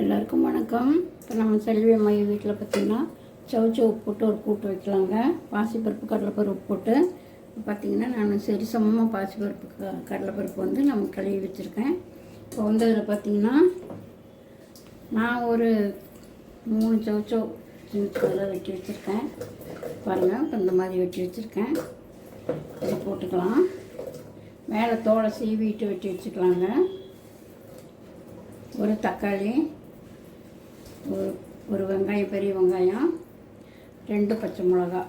எல்லாருக்கும் வணக்கம். இப்போ நம்ம செல்வி அம்மா வீட்டில் பார்த்திங்கன்னா சவுச்சவு போட்டு ஒரு கூட்டு வைக்கலாங்க. பாசிப்பருப்பு கடலைப்பருப்பு போட்டு பார்த்திங்கன்னா நான் சரி சமமாக பாசிப்பருப்பு கடலைப்பருப்பு வந்து நம்ம கழுவி வச்சுருக்கேன். இப்போ வந்து அதில் பார்த்திங்கன்னா நான் ஒரு 3 சவுச்சவ் சின்னதாக வெட்டி வச்சுருக்கேன் பாருங்கள். இப்போ இந்த மாதிரி வெட்டி வச்சுருக்கேன். இதை போட்டுக்கலாம். மேலே தோலை சீவிட்டு வெட்டி வச்சுக்கலாங்க. ஒரு தக்காளி, ஒரு வெங்காயம், பெரிய வெங்காயம், 2 பச்சை மிளகா,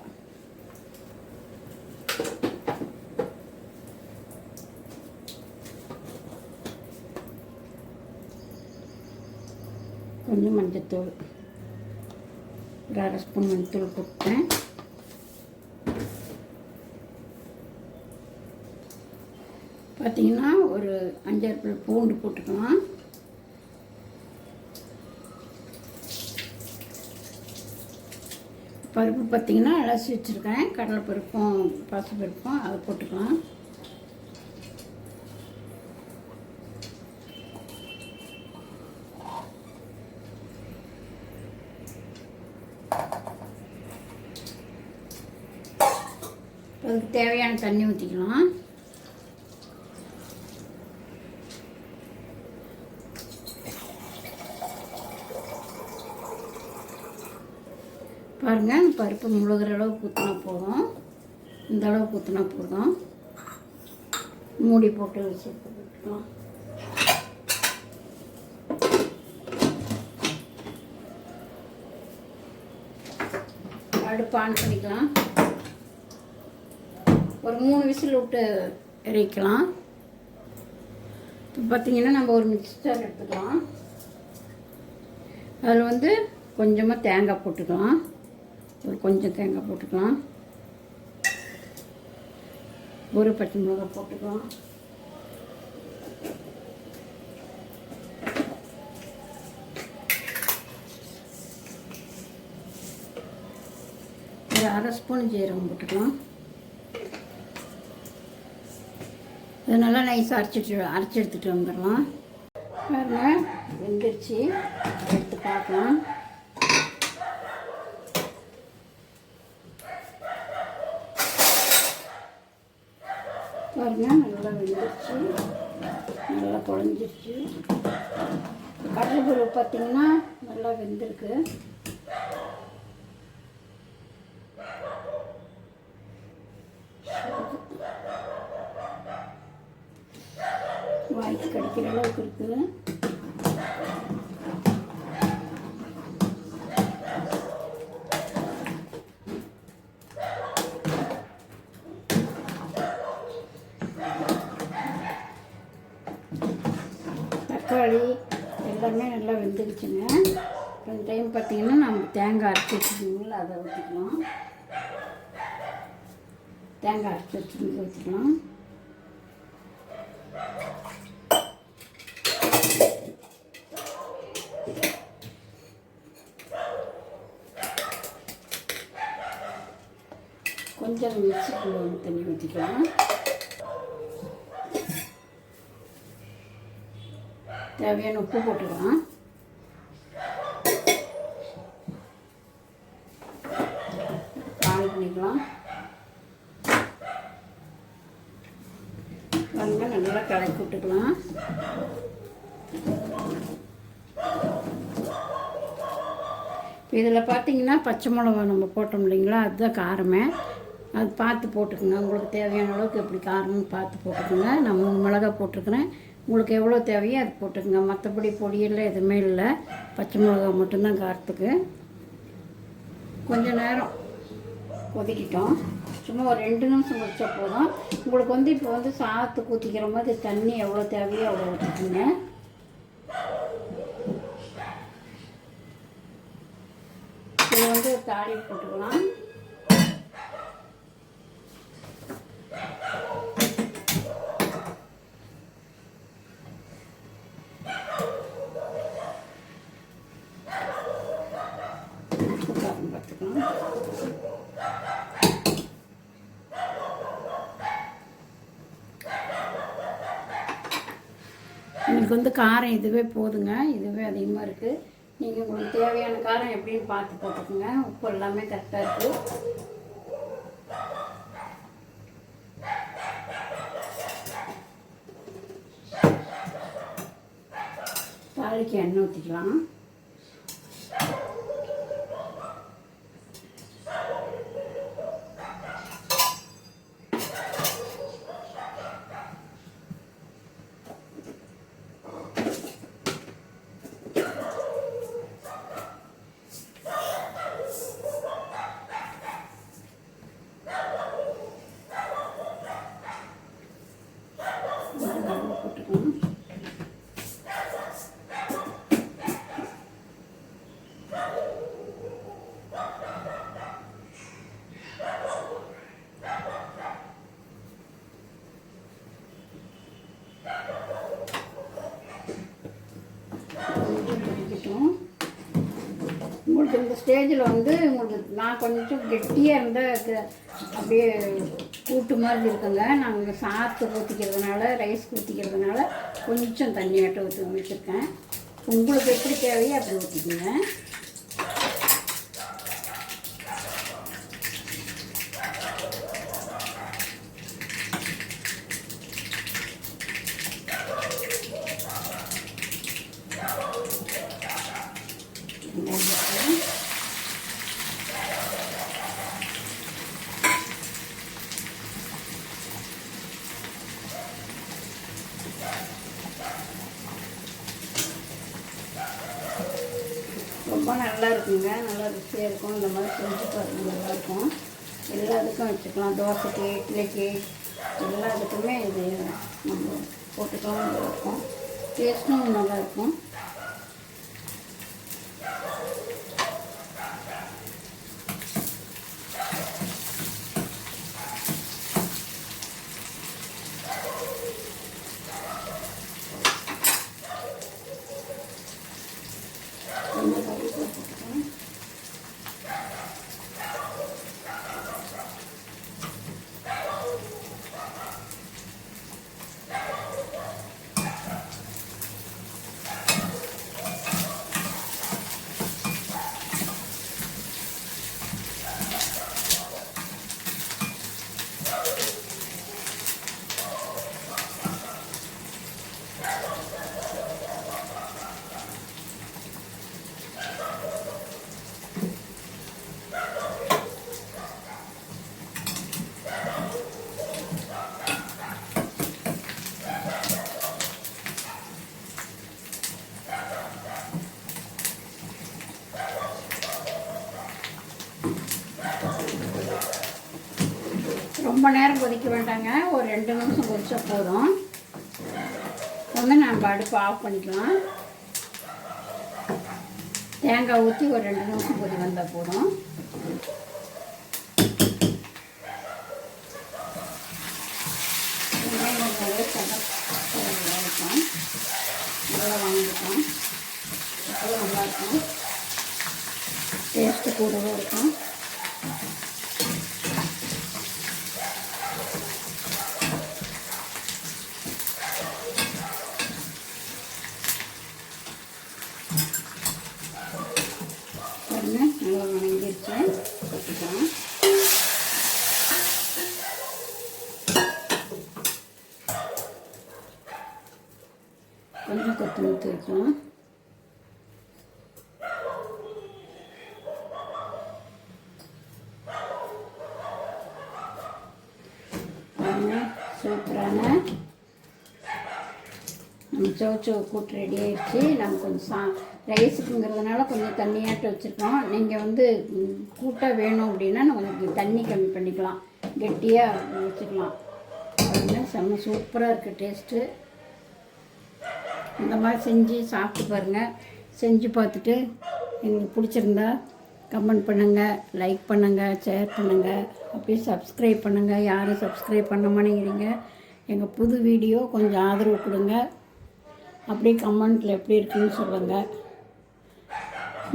கொஞ்சம் மஞ்சத்தூள், ஒரு 1/2 ஸ்பூன் மஞ்சத்தூள் போட்டேன். பார்த்திங்கன்னா ஒரு 5-6 பல் பூண்டு போட்டுக்கலாம். பருப்பு பார்த்திங்கன்னா அலசி வச்சுருக்கேன். கடலைப்பருப்பும் பாசிப்பருப்பும் அதை போட்டுக்கலாம். அதுக்கு தேவையான தண்ணி ஊற்றிக்கலாம். பாருங்கள், பருப்பு முழுகிற அளவுக்கு ஊற்றினா போதும். இந்த அளவுக்கு ஊற்றினா போதும். மூடி போட்டு வச்சு போட்டுக்கலாம். அடுப்பு ஆன் பண்ணிக்கலாம். ஒரு 3 விசில் விட்டு இறக்கலாம். இப்போ பார்த்திங்கன்னா நம்ம ஒரு மிக்சர் எடுத்துக்கலாம். அதில் வந்து கொஞ்சமாக தேங்காய் போட்டுக்கலாம். கொஞ்சம் தேங்காய் போட்டுக்கலாம். ஒரு பச்சை மிளகாய் போட்டுக்கலாம். ஒரு 1/2 ஸ்பூன் ஜீரகம் போட்டுக்கலாம். இது நல்லா நைஸாக அரைச்சி எடுத்துகிட்டு வந்துடலாம். பாருங்கள், வெந்துருச்சு. எடுத்து பார்க்கலாம். பாருங்கள், நல்லா வெந்துருச்சு, நல்லா குழஞ்சிருச்சு. கடலைப்பருப்பு பார்த்திங்கன்னா நல்லா வெந்திருக்கு. வாய்க்கு கடிக்கிற அளவுக்கு இருக்குது. தக்காளி எல்லாமே நல்லா வெந்துருச்சுங்க. இந்த டைம் பார்த்திங்கன்னா நம்ம தேங்காய் அரைச்சி வச்சுருந்தீங்களா அதை ஊற்றிக்கலாம். தேங்காய் அரைச்சி வச்சுருந்து ஊற்றிக்கலாம். கொஞ்சம் மிக்ஸிக்குள்ள தண்ணி ஊற்றிக்கலாம். தேவையான உப்பு போட்டுக்கலாம். ஆன் பண்ணிக்கலாம். வந்து நல்லா கலக்கி விட்டுக்கலாம். இதில் பார்த்திங்கன்னா பச்சை மிளகா நம்ம போட்டோம் இல்லைங்களா, அதுதான் காரமே. அது பார்த்து போட்டுக்கோங்க. உங்களுக்கு தேவையான அளவுக்கு எப்படி காரம்னு பார்த்து போட்டுக்கோங்க. நான் 3 மிளகா போட்டிருக்கிறேன். உங்களுக்கு எவ்வளோ தேவையோ அது போட்டுக்கோங்க. மற்றபடி பொடியெல்லாம் எதுவுமே இல்லை. பச்சை மிளகா மட்டும்தான் காரத்துக்கு. கொஞ்சம் நேரம் கொதிக்கிட்டோம். சும்மா ஒரு 2 நிமிஷம் கொதிச்சா போதும். உங்களுக்கு வந்து இப்போ வந்து சாதத்துக்கு ஊற்றிக்கிற மாதிரி தண்ணி எவ்வளோ தேவையோ அவ்வளோ ஊற்றிக்கோங்க. இதை வந்து ஒரு தாளிப்பு போட்டுக்கலாம். பார்த்துக்கலாம். எங்களுக்கு வந்து காரம் இதுவே போதுங்க, இதுவே அதிகமாக இருக்குது. நீங்கள் உங்களுக்கு தேவையான காரம் எப்படின்னு பார்த்து போட்டுக்கோங்க. உப்பு எல்லாமே கரெக்டாக இருக்குது. தாளிக்கு எண்ணெய் ஊற்றிக்கலாம். போட்டுக்கலாம். உங்களுக்கு இந்த ஸ்டேஜில் வந்து உங்களுக்கு நான் கொஞ்சம் கெட்டியாக இருந்தால் அப்படியே கூட்டு மாதிரி இருக்குங்க. நாங்கள் சாத்து ஊற்றிக்கிறதுனால, ரைஸ் ஊற்றிக்கிறதுனால கொஞ்சம் தண்ணியாட்டம் ஊற்றி வச்சுருக்கேன். உங்களுக்கு எப்படி தேவையோ அப்படி ஊற்றிக்கோங்க. ரொம்ப நல்லா இருக்குங்க, நல்லா ருசியாக இருக்கும். இந்த மாதிரி செஞ்சு பாருங்க, நல்லாயிருக்கும். எல்லாத்துக்கும் வச்சுக்கலாம். தோசைக்கு, இட்லிக்கு, எல்லாத்துக்குமே இது நம்ம போட்டுக்கலாம். நல்லாயிருக்கும், டேஸ்ட்டும் நல்லாயிருக்கும். ரொம்ப நேரம் கொதிக்க வேண்டாங்க, ஒரு 2 நிமிஷம் கொதிச்சா போதும். வந்து நம்ம அடுப்பு ஆஃப் பண்ணிக்கலாம். தேங்காய் ஊற்றி ஒரு 2 நிமிஷம் கொதி வந்தால் போதும். நல்லா வாங்கிட்டோம், அப்போதான் நல்லாயிருக்கும், டேஸ்ட்டு கூடவே இருக்கும். நல்லா வணங்கிடுச்சு, வச்சுக்கலாம். கொஞ்சம் கொத்தமல்லி வைக்கலாம். சூப்பரான நம்ம சவுச்சவு கூட்டு ரெடி ஆகிடுச்சு. நம்ம கொஞ்சம் ரைஸுக்குங்கிறதுனால கொஞ்சம் தண்ணியாட்டு வச்சுருக்கோம். நீங்கள் வந்து கூட்டாக வேணும் அப்படின்னா நம்ம கொஞ்சம் தண்ணி கம்மி பண்ணிக்கலாம், கெட்டியாக வச்சுக்கலாம். அதுமாதிரி செம்ம சூப்பராக இருக்குது டேஸ்ட்டு. இந்த மாதிரி செஞ்சு சாப்பிட்டு பாருங்கள். செஞ்சு பார்த்துட்டு எங்களுக்கு பிடிச்சிருந்தா கமெண்ட் பண்ணுங்கள், லைக் பண்ணுங்கள், ஷேர் பண்ணுங்கள், அப்படியே சப்ஸ்கிரைப் பண்ணுங்கள். யாரும் சப்ஸ்கிரைப் பண்ண மாட்டேங்கிறீங்க. எங்கள் புது வீடியோ கொஞ்சம் ஆதரவு கொடுங்க. அப்படியே கமெண்ட்டில் எப்படி இருக்குன்னு சொல்லுங்கள்.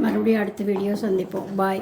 மறுபடியும் அடுத்த வீடியோ சந்திப்போம். பாய்.